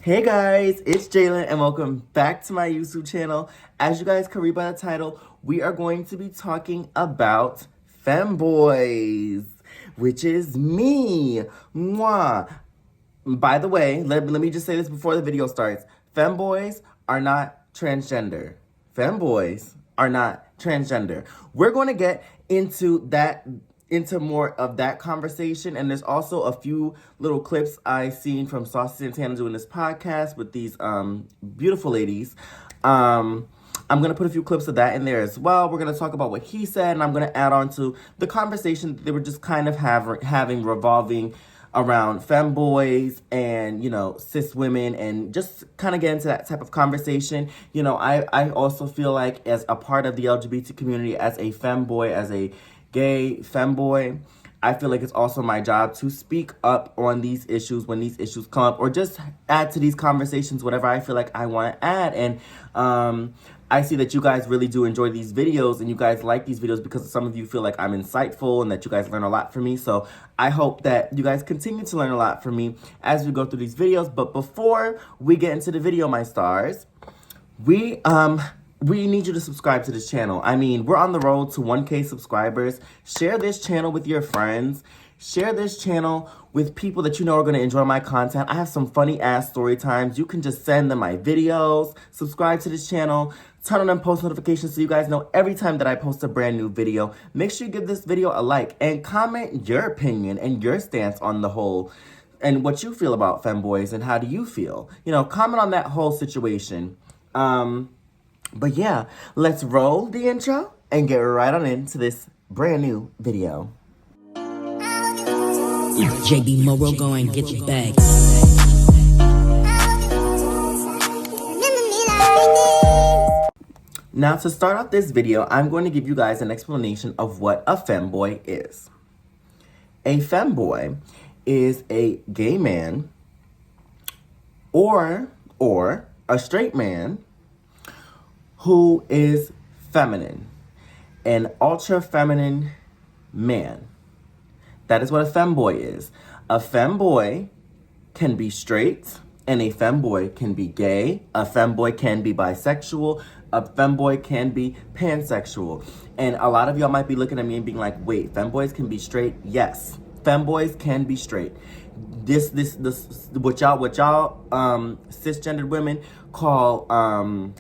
Hey guys, it's Jalen and welcome back to my YouTube channel. As you guys can read by the title, we are going to be talking about femboys, which is me. Mwah. By the way, let me just say this before the video starts. Femboys are not transgender. Femboys are not transgender. We're going to get into more of that conversation, and there's also a few little clips I seen from Saucy Santana doing this podcast with these beautiful ladies. I'm gonna put a few clips of that in there as well. We're gonna talk about what he said, and I'm gonna add on to the conversation that they were just kind of having revolving around femboys and, you know, cis women, and just kind of get into that type of conversation. You know, I also feel like as a part of the LGBT community, as a femboy, as a gay femboy, I feel like it's also my job to speak up on these issues when these issues come up, or just add to these conversations whatever I feel like I want to add. And I see that you guys really do enjoy these videos, and you guys like these videos because some of you feel like I'm insightful and that you guys learn a lot from me. So I hope that you guys continue to learn a lot from me as we go through these videos. But before we get into the video, my stars, we need you to subscribe to this channel. I mean, we're on the road to 1K subscribers. Share this channel with your friends. Share this channel with people that you know are going to enjoy my content. I have some funny ass story times. You can just send them my videos. Subscribe to this channel. Turn on post notifications so you guys know every time that I post a brand new video. Make sure you give this video a like and comment your opinion and your stance on the whole, and what you feel about femboys and how do you feel. You know, comment on that whole situation. But yeah, let's roll the intro and get right on into this brand new video. JB Morrow, go and get your bag. Now, to start off this video, I'm going to give you guys an explanation of what a femboy is. A femboy is a gay man or a straight man who is feminine, an ultra feminine man. That is what a femboy is. A femboy can be straight, and a femboy can be gay. A femboy can be bisexual. A femboy can be pansexual. And a lot of y'all might be looking at me and being like, wait, femboys can be straight? Yes, femboys can be straight. This what y'all cisgendered women call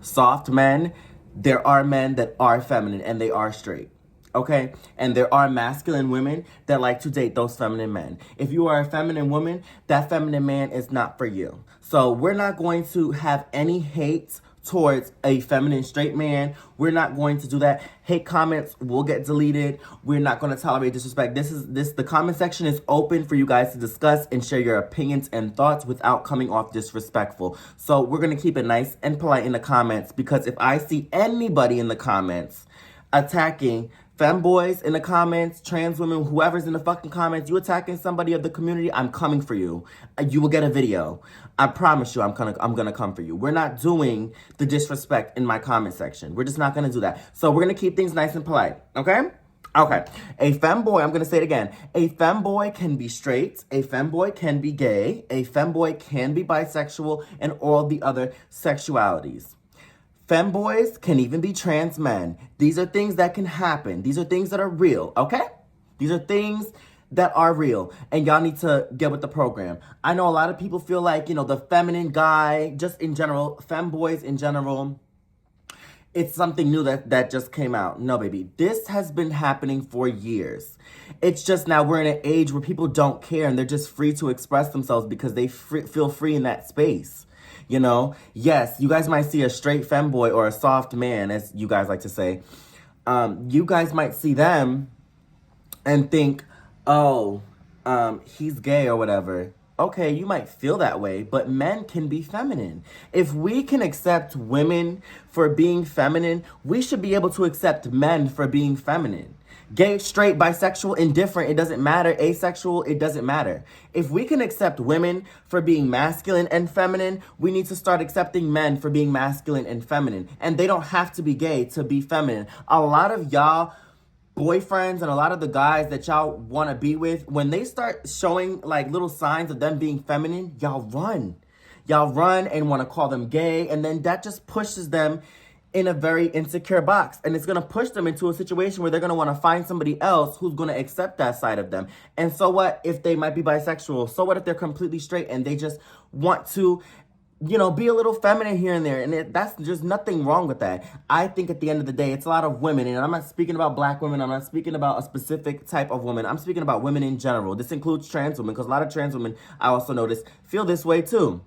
soft men, there are men that are feminine and they are straight, okay? And there are masculine women that like to date those feminine men. If you are a feminine woman, that feminine man is not for you. So we're not going to have any hate towards a feminine straight man. We're not going to do that. Hate comments will get deleted. We're not going to tolerate disrespect. The comment section is open for you guys to discuss and share your opinions and thoughts without coming off disrespectful. So we're going to keep it nice and polite in the comments, because if I see anybody in the comments attacking femboys in the comments, trans women, whoever's in the fucking comments, you attacking somebody of the community, I'm coming for you. You will get a video. I promise you, I'm gonna come for you. We're not doing the disrespect in my comment section. We're just not gonna do that. So we're gonna keep things nice and polite, okay? Okay, a femboy, I'm gonna say it again. A femboy can be straight, a femboy can be gay, a femboy can be bisexual, and all the other sexualities. Femboys can even be trans men. These are things that can happen. These are things that are real, okay? These are things that are real, and y'all need to get with the program. I know a lot of people feel like, you know, the feminine guy, just in general, femboys in general, it's something new that just came out. No, baby. This has been happening for years. It's just now we're in an age where people don't care, and they're just free to express themselves because they feel free in that space. You know, yes, you guys might see a straight femboy or a soft man, as you guys like to say. You guys might see them and think, oh, he's gay or whatever. Okay, you might feel that way, but men can be feminine. If we can accept women for being feminine, we should be able to accept men for being feminine. Gay, straight, bisexual, indifferent, it doesn't matter. Asexual, it doesn't matter. If we can accept women for being masculine and feminine, we need to start accepting men for being masculine and feminine. And they don't have to be gay to be feminine. A lot of y'all boyfriends and a lot of the guys that y'all want to be with, when they start showing like little signs of them being feminine, y'all run. Y'all run and want to call them gay, and then that just pushes them in a very insecure box. And it's going to push them into a situation where they're going to want to find somebody else who's going to accept that side of them. And so what if they might be bisexual? So what if they're completely straight and they just want to, be a little feminine here and there? And that's just nothing wrong with that. I think at the end of the day, it's a lot of women, and I'm not speaking about black women. I'm not speaking about a specific type of woman. I'm speaking about women in general. This includes trans women, because a lot of trans women, I also notice, feel this way too.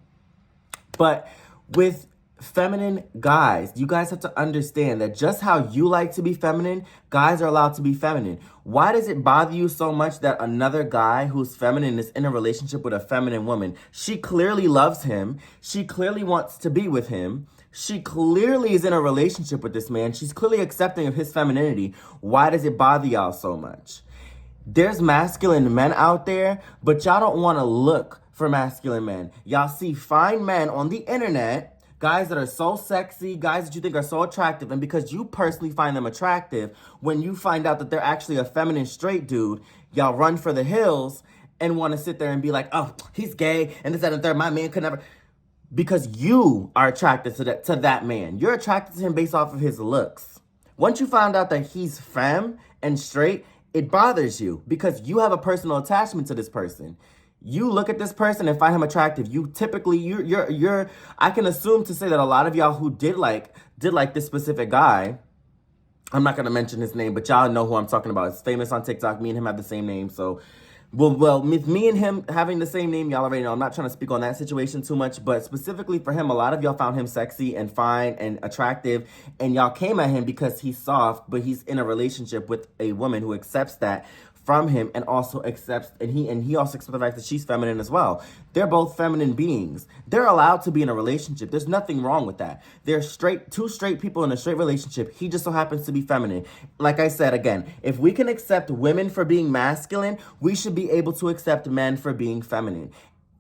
But with feminine guys, you guys have to understand that just how you like to be feminine, guys are allowed to be feminine. Why does it bother you so much that another guy who's feminine is in a relationship with a feminine woman? She clearly loves him. She clearly wants to be with him. She clearly is in a relationship with this man. She's clearly accepting of his femininity. Why does it bother y'all so much? There's masculine men out there, but y'all don't want to look for masculine men. Y'all see fine men on the internet, guys that are so sexy, guys that you think are so attractive, and because you personally find them attractive, when you find out that they're actually a feminine straight dude, y'all run for the hills and want to sit there and be like, oh, he's gay, and this, that, and third, my man could never. Because you are attracted to that man. You're attracted to him based off of his looks. Once you find out that he's femme and straight, it bothers you because you have a personal attachment to this person. You look at this person and find him attractive. You typically, I can assume to say that a lot of y'all who did like this specific guy, I'm not going to mention his name, but y'all know who I'm talking about. It's famous on TikTok. Me and him have the same name. So, well, with me and him having the same name, y'all already know. I'm not trying to speak on that situation too much, but specifically for him, a lot of y'all found him sexy and fine and attractive, and y'all came at him because he's soft, but he's in a relationship with a woman who accepts that from him and also accepts, and he also accepts the fact that she's feminine as well. They're both feminine beings. They're allowed to be in a relationship. There's nothing wrong with that. They're two straight people in a straight relationship. He just so happens to be feminine. Like I said, again, if we can accept women for being masculine, we should be able to accept men for being feminine.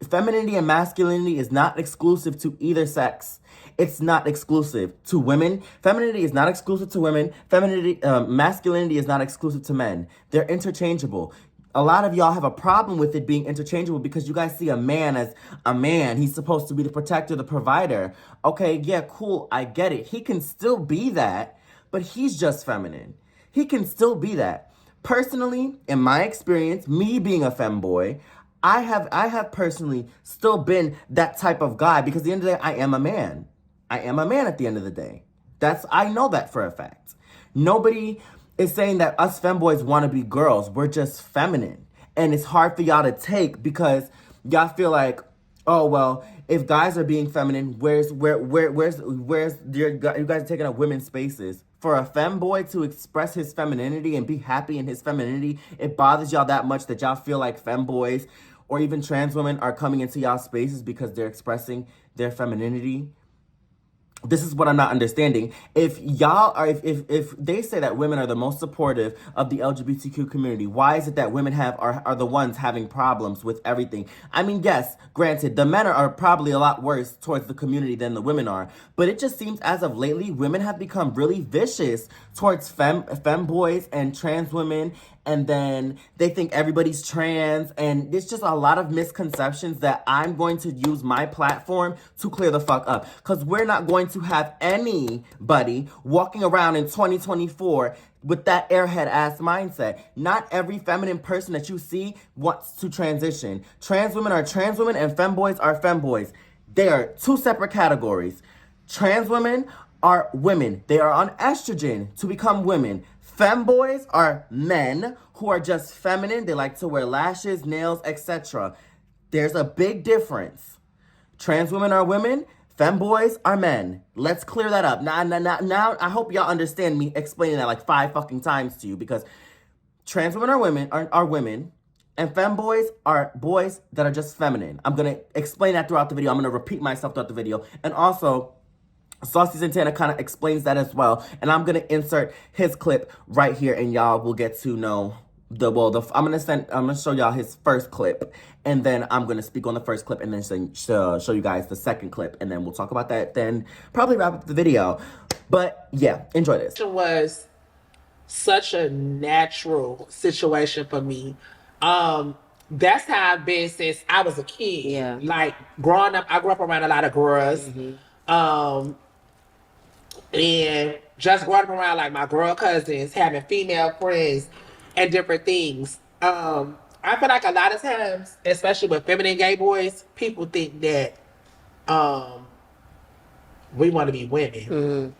Femininity and masculinity is not exclusive to either sex. It's not exclusive to women. Femininity is not exclusive to women. Masculinity is not exclusive to men. They're interchangeable. A lot of y'all have a problem with it being interchangeable because you guys see a man as a man. He's supposed to be the protector, the provider. Okay, yeah, cool, I get it. He can still be that, but he's just feminine. He can still be that. Personally, in my experience, me being a femboy, I have personally still been that type of guy because at the end of the day, I am a man. I am a man at the end of the day. I know that for a fact. Nobody is saying that us femboys want to be girls. We're just feminine. And it's hard for y'all to take because y'all feel like, oh, well, if guys are being feminine, where's you guys are taking up women's spaces? For a femboy to express his femininity and be happy in his femininity, it bothers y'all that much that y'all feel like femboys or even trans women are coming into y'all spaces because they're expressing their femininity. This is what I'm not understanding. If they say that women are the most supportive of the LGBTQ community, why is it that women are the ones having problems with everything? I mean, yes, granted, the men are probably a lot worse towards the community than the women are, but it just seems as of lately, women have become really vicious towards femboys and trans women, and then they think everybody's trans, and there's just a lot of misconceptions that I'm going to use my platform to clear the fuck up, because we're not going to have anybody walking around in 2024 with that airhead ass mindset. Not every feminine person that you see wants to transition. Trans women are trans women and femboys are femboys. They are two separate categories. Trans women are women. They are on estrogen to become women. Femboys are men who are just feminine. They like to wear lashes, nails, etc. There's a big difference. Trans women are women. Femboys are men. Let's clear that up. Now, I hope y'all understand me explaining that like 5 fucking times to you, because trans women are women, and femboys are boys that are just feminine. I'm going to explain that throughout the video. I'm going to repeat myself throughout the video. And also, Saucy Santana kind of explains that as well. And I'm going to insert his clip right here, and y'all will get to know I'm going to show y'all his first clip, and then I'm going to speak on the first clip, and then show you guys the second clip, and then we'll talk about that, then probably wrap up the video. But yeah, enjoy this. It was such a natural situation for me. that's how I've been since I was a kid. Yeah. Like growing up, I grew up around a lot of girls. And just growing up around like my girl cousins, having female friends and different things. I feel like a lot of times, especially with feminine gay boys, people think that we want to be women.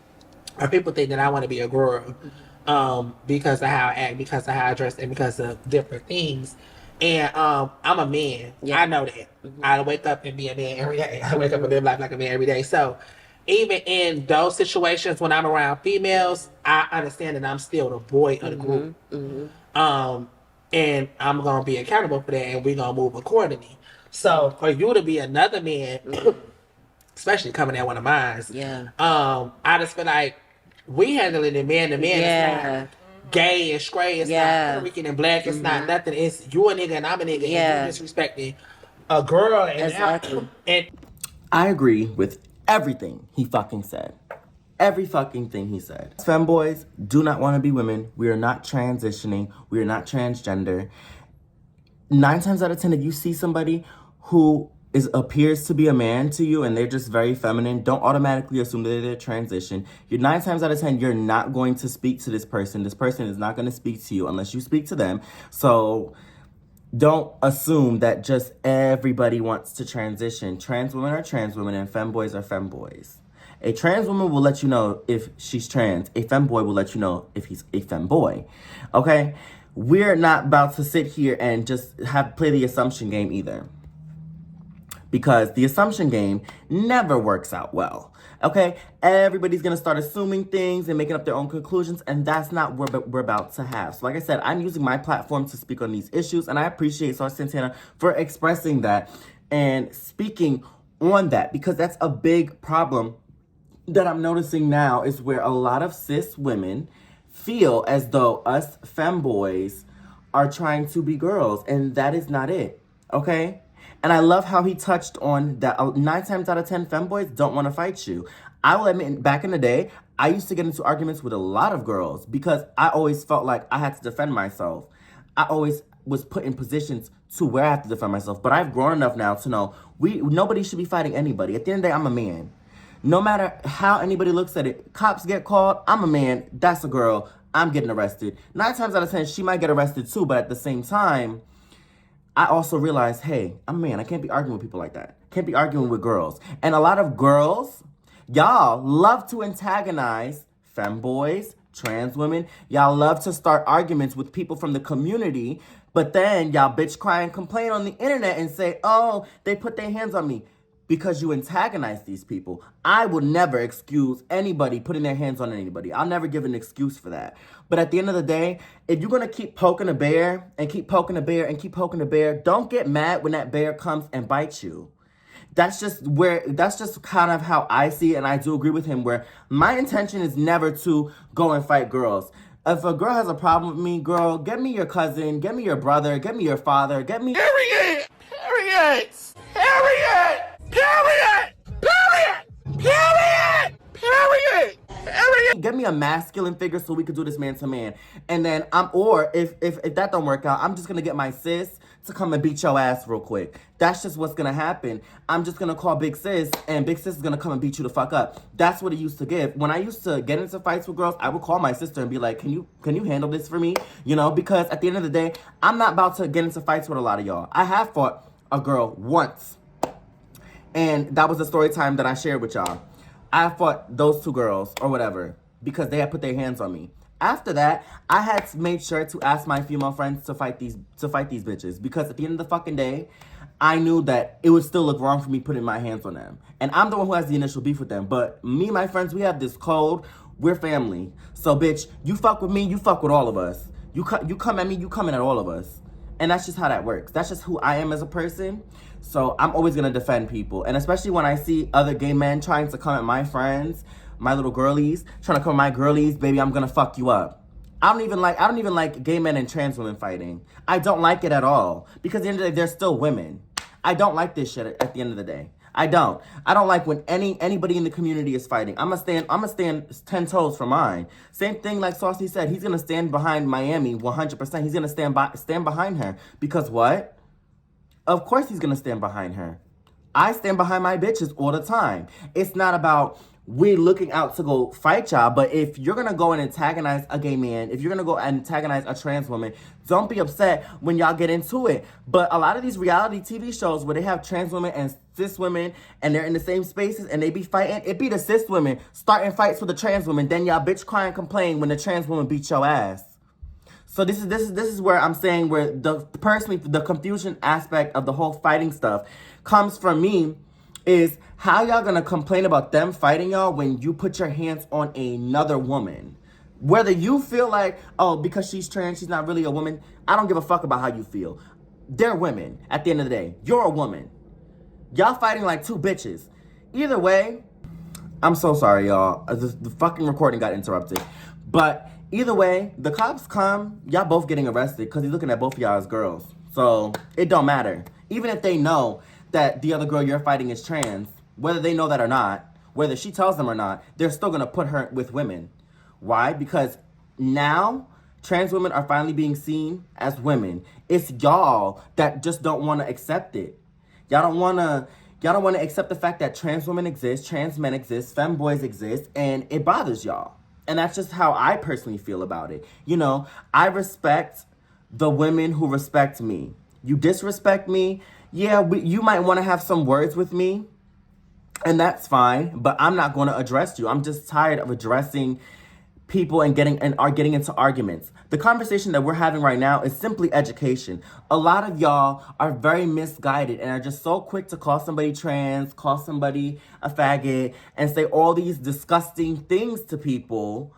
Or people think that I want to be a girl because of how I act, because of how I dress, and because of different things. And I'm a man. Yeah. I know that. I wake up and be a man every day. I wake up and live life like a man every day. So even in those situations when I'm around females, I understand that I'm still the boy of the group. And I'm going to be accountable for that, and we're going to move accordingly. So for you to be another man, especially coming at one of mine, I just feel like we handling it man to man. It's not gay and straight. It's not Puerto Rican and black. It's not nothing. It's you a nigga and I'm a nigga. And you disrespecting a girl. And I agree with everything he fucking said. Every fucking thing he said. Femboys do not want to be women. We are not transitioning. We are not transgender. 9 times out of 10, if you see somebody who appears to be a man to you and they're just very feminine, don't automatically assume that they're transition. You're 9 times out of 10, you're not going to speak to this person. This person is not going to speak to you unless you speak to them. So don't assume that just everybody wants to transition. Trans women are trans women and femboys are femboys. A trans woman will let you know if she's trans. A femboy will let you know if he's a femboy. Okay? We're not about to sit here and just play the assumption game either. Because the assumption game never works out well, okay? Everybody's gonna start assuming things and making up their own conclusions, and that's not what we're about to have. So like I said, I'm using my platform to speak on these issues, and I appreciate Sauce Santana for expressing that and speaking on that, because that's a big problem that I'm noticing now, is where a lot of cis women feel as though us femboys are trying to be girls, and that is not it, okay? And I love how he touched on that 9 times out of 10 femboys don't want to fight you. I will admit, back in the day, I used to get into arguments with a lot of girls because I always felt like I had to defend myself. I always was put in positions to where I have to defend myself. But I've grown enough now to know nobody should be fighting anybody. At the end of the day, I'm a man. No matter how anybody looks at it, cops get called, I'm a man, that's a girl, I'm getting arrested. 9 times out of 10, she might get arrested too, but at the same time, I also realized, hey, I'm a man. I can't be arguing with people like that. Can't be arguing with girls. And a lot of girls, y'all love to antagonize femboys, trans women. Y'all love to start arguments with people from the community, but then y'all bitch cry and complain on the internet and say, oh, they put their hands on me. Because you antagonize these people. I will never excuse anybody putting their hands on anybody. I'll never give an excuse for that. But at the end of the day, if you're going to keep poking a bear and keep poking a bear and keep poking a bear, don't get mad when that bear comes and bites you. That's just kind of how I see it, and I do agree with him, where my intention is never to go and fight girls. If a girl has a problem with me, girl, get me your cousin, get me your brother, get me your father, get me... Period! Period! Period! Period! Period! Period! Period! Period! Get me a masculine figure so we could do this man to man. And then if that don't work out, I'm just gonna get my sis to come and beat your ass real quick. That's just what's gonna happen. I'm just gonna call Big Sis, and Big Sis is gonna come and beat you the fuck up. That's what it used to give. When I used to get into fights with girls, I would call my sister and be like, can you handle this for me? You know, because at the end of the day, I'm not about to get into fights with a lot of y'all. I have fought a girl once. And that was the story time that I shared with y'all. I fought those 2 girls or whatever because they had put their hands on me. After that, I had made sure to ask my female friends to fight these bitches, because at the end of the fucking day, I knew that it would still look wrong for me putting my hands on them. And I'm the one who has the initial beef with them. But me and my friends, we have this code. We're family. So bitch, you fuck with me, you fuck with all of us. You come at me, you coming at all of us. And that's just how that works. That's just who I am as a person. So I'm always gonna defend people. And especially when I see other gay men trying to come at my friends, my little girlies, trying to come at my girlies, baby, I'm gonna fuck you up. I don't even like gay men and trans women fighting. I don't like it at all. Because at the end of the day, they're still women. I don't like this shit at the end of the day. I don't like when anybody in the community is fighting. I'm gonna stand 10 toes for mine. Same thing like Saucy said, he's gonna stand behind Miami 100%. He's gonna stand behind her. Because what? Of course he's gonna stand behind her. I stand behind my bitches all the time. It's not about we looking out to go fight y'all, but if you're gonna go and antagonize a gay man, if you're gonna go antagonize a trans woman, don't be upset when y'all get into it. But a lot of these reality TV shows where they have trans women and cis women and they're in the same spaces and they be fighting, it be the cis women starting fights with the trans women, then y'all bitch cry and complain when the trans woman beat your ass. So this is where I'm saying where the confusion aspect of the whole fighting stuff comes from me is how y'all gonna complain about them fighting y'all when you put your hands on another woman? Whether you feel like, oh, because she's trans, she's not really a woman, I don't give a fuck about how you feel. They're women at the end of the day. You're a woman. Y'all fighting like two bitches. Either way, I'm so sorry, y'all. The fucking recording got interrupted. But either way, the cops come, y'all both getting arrested because he's looking at both of y'all as girls. So it don't matter. Even if they know that the other girl you're fighting is trans, whether they know that or not, whether she tells them or not, they're still gonna put her with women. Why? Because now trans women are finally being seen as women. It's y'all that just don't want to accept it. Y'all don't want to accept the fact that trans women exist, trans men exist, femboys exist, and it bothers y'all. And that's just how I personally feel about it. You know, I respect the women who respect me. You disrespect me, yeah, you might want to have some words with me, and that's fine, but I'm not going to address you. I'm just tired of addressing people and getting into arguments. The conversation that we're having right now is simply education. A lot of y'all are very misguided and are just so quick to call somebody trans, call somebody a faggot, and say all these disgusting things to people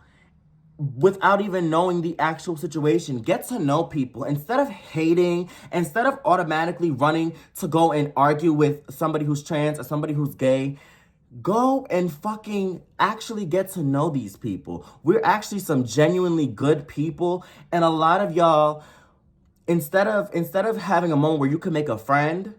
without even knowing the actual situation. Get to know people. Instead of hating, instead of automatically running to go and argue with somebody who's trans or somebody who's gay, go and fucking actually get to know these people. We're actually some genuinely good people, and a lot of y'all, instead of having a moment where you can make a friend,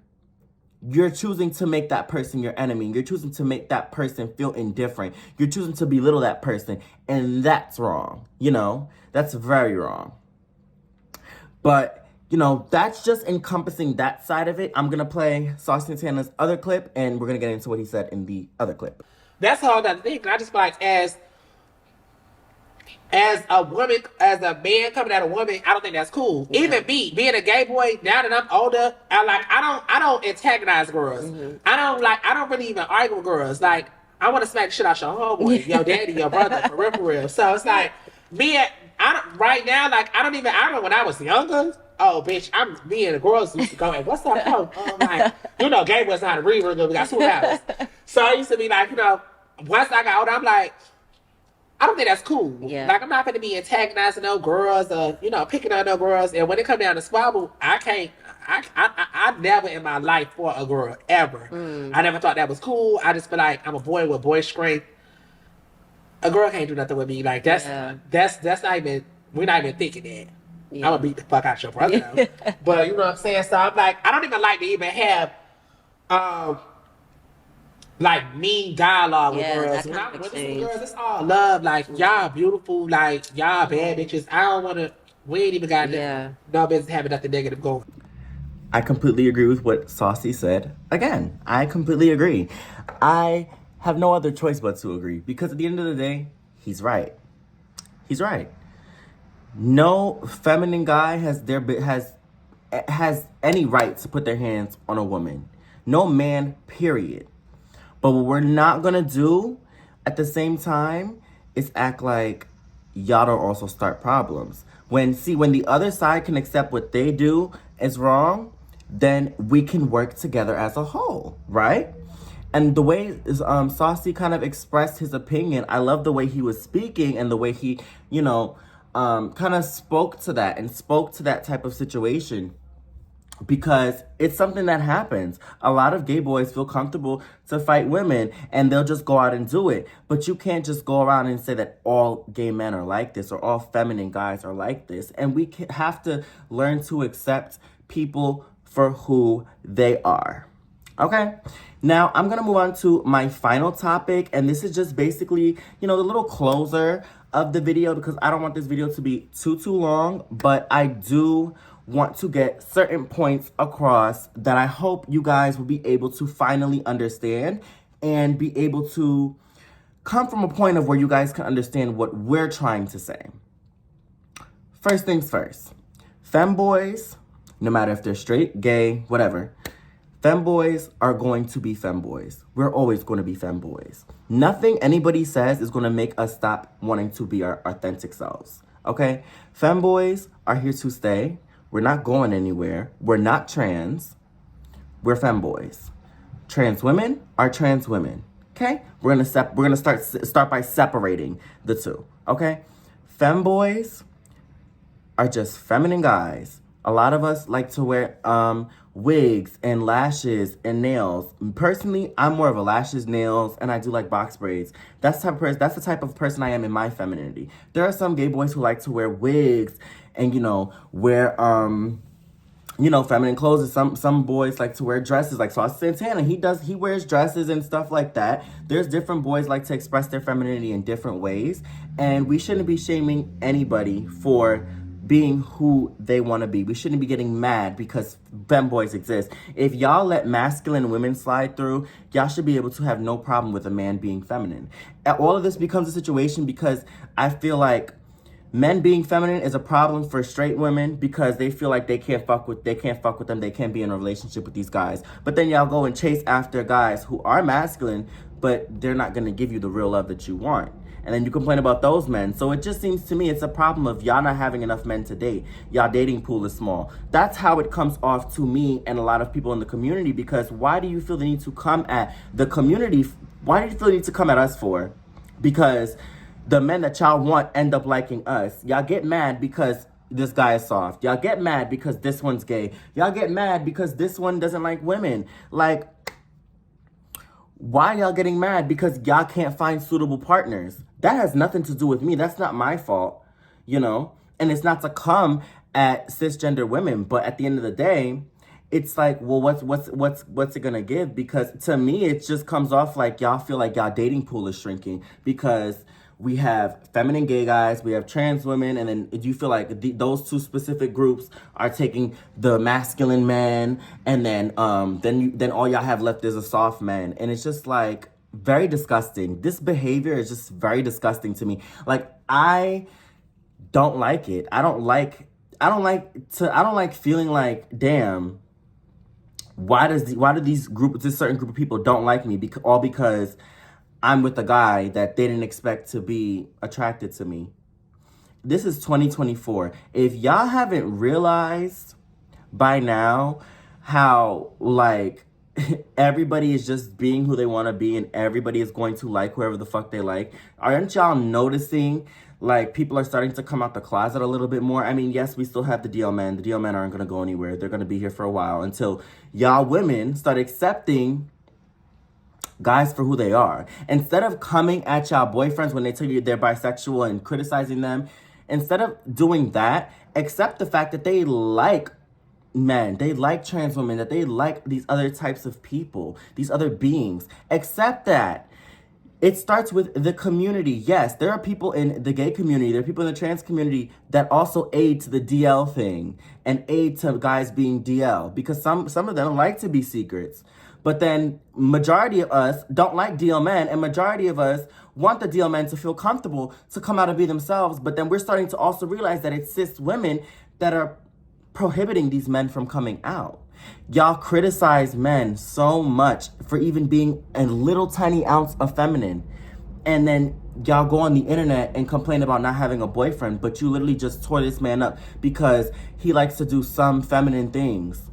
you're choosing to make that person your enemy. You're choosing to make that person feel indifferent. You're choosing to belittle that person, and that's wrong. You know, that's very wrong. But you know, that's just encompassing that side of it. I'm going to play Sauce Santana's other clip, and we're going to get into what he said in the other clip. That's a whole other thing. I just feel like as a woman, as a man coming at a woman, I don't think that's cool. Yeah. Even me, being a gay boy, now that I'm older, I don't antagonize girls. Mm-hmm. I don't really even argue with girls. Like, I want to smack the shit out your homeboy, your daddy, your brother, for real. So it's like, right now, like, I remember when I was younger, oh, bitch, me and the girls used to go, and what's up? Oh, like, you know, gay boys not a real good. We got 2 hours. So I used to be like, you know, once I got older, I'm like, I don't think that's cool. Yeah. Like, I'm not going to be antagonizing no girls or, you know, picking on no girls. And when it comes down to squabble, I never in my life fought a girl, ever. I never thought that was cool. I just feel like I'm a boy with boy strength. A girl can't do nothing with me. Like, that's not even, we're not even thinking that. Yeah. I'm gonna beat the fuck out your brother though. But you know what I'm saying? So I'm like, I don't even like to even have like mean dialogue with girls. When I'm with some girls, it's all love. Like, y'all beautiful, like y'all bad bitches. I don't wanna, we ain't even got no business having nothing negative going. I completely agree with what Saucy said. Again, I completely agree. I have no other choice but to agree, because at the end of the day, he's right. He's right. No feminine guy has any right to put their hands on a woman. No man, period. But what we're not gonna do at the same time is act like y'all don't also start problems. When the other side can accept what they do is wrong, then we can work together as a whole, right? And the way Saucy kind of expressed his opinion, I love the way he was speaking and the way he, you know, kind of spoke to that type of situation, because it's something that happens. A lot of gay boys feel comfortable to fight women and they'll just go out and do it. But you can't just go around and say that all gay men are like this or all feminine guys are like this. And we have to learn to accept people for who they are. Okay, now I'm going to move on to my final topic, and this is just basically, you know, the little closer of the video, because I don't want this video to be too long, but I do want to get certain points across that I hope you guys will be able to finally understand and be able to come from a point of where you guys can understand what we're trying to say. First things first, femboys, no matter if they're straight, gay, whatever, femboys are going to be femboys. We're always going to be femboys. Nothing anybody says is going to make us stop wanting to be our authentic selves, okay? Femboys are here to stay. We're not going anywhere. We're not trans. We're femboys. Trans women are trans women, okay? We're gonna start by separating the two, okay? Femboys are just feminine guys. A lot of us like to wear wigs and lashes and nails. Personally, I'm more of a lashes, nails, and I do like box braids. That's the type of person I am in my femininity. There are some gay boys who like to wear wigs and, wear feminine clothes. And some boys like to wear dresses, like Sauce Santana. He wears dresses and stuff like that. There's different boys like to express their femininity in different ways, and we shouldn't be shaming anybody for being who they want to be. We shouldn't be getting mad because femboys exist. If y'all let masculine women slide through, y'all should be able to have no problem with a man being feminine. All of this becomes a situation because I feel like men being feminine is a problem for straight women because they feel like they can't fuck with them, they can't be in a relationship with these guys. But then y'all go and chase after guys who are masculine, but they're not gonna give you the real love that you want. And then you complain about those men. So it just seems to me it's a problem of y'all not having enough men to date. Y'all dating pool is small. That's how it comes off to me and a lot of people in the community, because why do you feel the need to come at the community? Why do you feel the need to come at us for? Because the men that y'all want end up liking us. Y'all get mad because this guy is soft. Y'all get mad because this one's gay. Y'all get mad because this one doesn't like women. Like, why y'all getting mad because y'all can't find suitable partners? That has nothing to do with me. That's not my fault, And it's not to come at cisgender women, but at the end of the day, it's like, well, what's it gonna give? Because to me, it just comes off like y'all feel like y'all dating pool is shrinking because we have feminine gay guys, we have trans women, and then you feel like those two specific groups are taking the masculine man, and then all y'all have left is a soft man, and it's just like very disgusting. This behavior is just very disgusting to me. Like, I don't like it. I don't like feeling like, damn, why do this certain group of people don't like me because I'm with a guy that they didn't expect to be attracted to me. This is 2024. If y'all haven't realized by now how, like, everybody is just being who they want to be and everybody is going to like whoever the fuck they like, aren't y'all noticing, like, people are starting to come out the closet a little bit more? I mean, yes, we still have the DL men. The DL men aren't going to go anywhere. They're going to be here for a while until y'all women start accepting guys for who they are. Instead of coming at y'all boyfriends when they tell you they're bisexual and criticizing them, instead of doing that, accept the fact that they like men, they like trans women, that they like these other types of people, these other beings. Accept that. It starts with the community. Yes, there are people in the gay community, there are people in the trans community that also aid to the DL thing and aid to guys being DL, because some of them like to be secrets. But then majority of us don't like DL men, and majority of us want the DL men to feel comfortable to come out and be themselves. But then we're starting to also realize that it's cis women that are prohibiting these men from coming out. Y'all criticize men so much for even being a little tiny ounce of feminine. And then y'all go on the internet and complain about not having a boyfriend, but you literally just tore this man up because he likes to do some feminine things.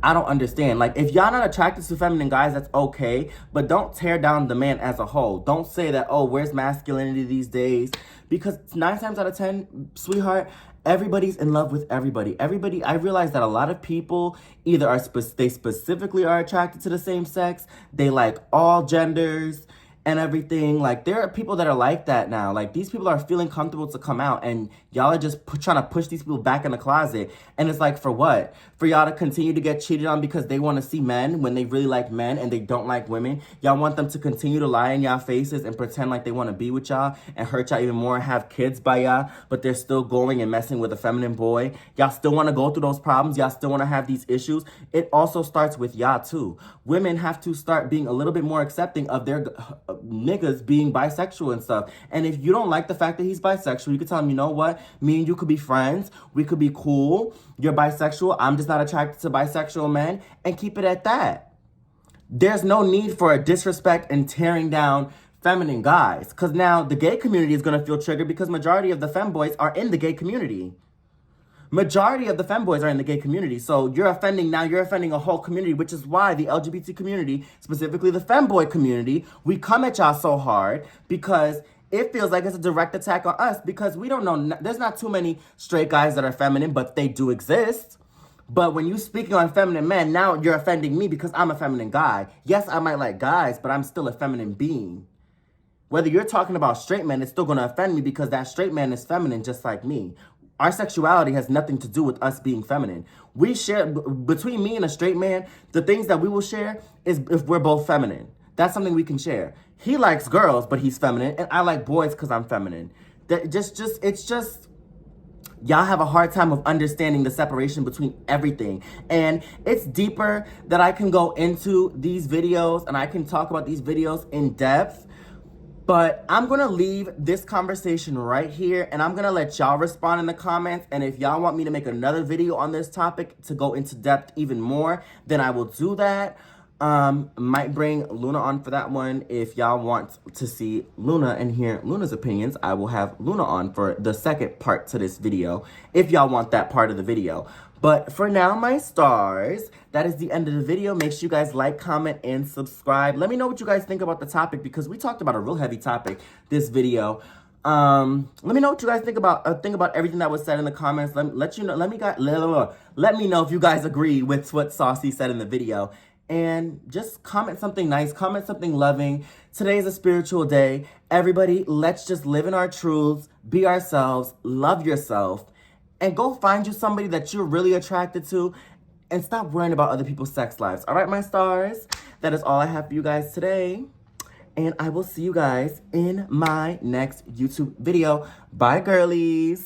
I don't understand. Like, if y'all not attracted to feminine guys, that's okay, but don't tear down the man as a whole. Don't say that, oh, where's masculinity these days? Because 9 times out of 10, sweetheart, everybody's in love with everybody. I realize that a lot of people either they specifically are attracted to the same sex, they like all genders, and everything. Like, there are people that are like that now. Like, these people are feeling comfortable to come out, and y'all are just trying to push these people back in the closet. And it's like, for what? For y'all to continue to get cheated on because they want to see men when they really like men and they don't like women? Y'all want them to continue to lie in y'all faces and pretend like they want to be with y'all and hurt y'all even more and have kids by y'all, but they're still going and messing with a feminine boy? Y'all still want to go through those problems? Y'all still want to have these issues? It also starts with y'all too. Women have to start being a little bit more accepting of their niggas being bisexual and stuff. And if you don't like the fact that he's bisexual, you could tell him, you know what? Me and you could be friends. We could be cool. You're bisexual. I'm just not attracted to bisexual men. And keep it at that. There's no need for a disrespect and tearing down feminine guys. Because now the gay community is going to feel triggered because majority of the femboys are in the gay community. Majority of the femboys are in the gay community. So you're offending a whole community, which is why the LGBT community, specifically the femboy community, we come at y'all so hard because it feels like it's a direct attack on us because we don't know. There's not too many straight guys that are feminine, but they do exist. But when you speaking on feminine men, now you're offending me because I'm a feminine guy. Yes, I might like guys, but I'm still a feminine being. Whether you're talking about straight men, it's still going to offend me because that straight man is feminine just like me. Our sexuality has nothing to do with us being feminine. We share, between me and a straight man, the things that we will share is if we're both feminine. That's something we can share. He likes girls, but he's feminine, and I like boys because I'm feminine. It's just, y'all have a hard time of understanding the separation between everything. And it's deeper that I can go into these videos, and I can talk about these videos in depth. But I'm going to leave this conversation right here, and I'm going to let y'all respond in the comments. And if y'all want me to make another video on this topic to go into depth even more, then I will do that. Might bring Luna on for that one. If y'all want to see Luna and hear Luna's opinions, I will have Luna on for the second part to this video, if y'all want that part of the video. But for now, my stars, that is the end of the video. Make sure you guys like, comment, and subscribe. Let me know what you guys think about the topic because we talked about a real heavy topic this video. Let me know what you guys think about everything that was said in the comments. Let me know if you guys agree with what Saucy said in the video. And just comment something nice, comment something loving. Today is a spiritual day. Everybody, let's just live in our truths, be ourselves, love yourself, and go find you somebody that you're really attracted to and stop worrying about other people's sex lives. All right, my stars? That is all I have for you guys today. And I will see you guys in my next YouTube video. Bye, girlies.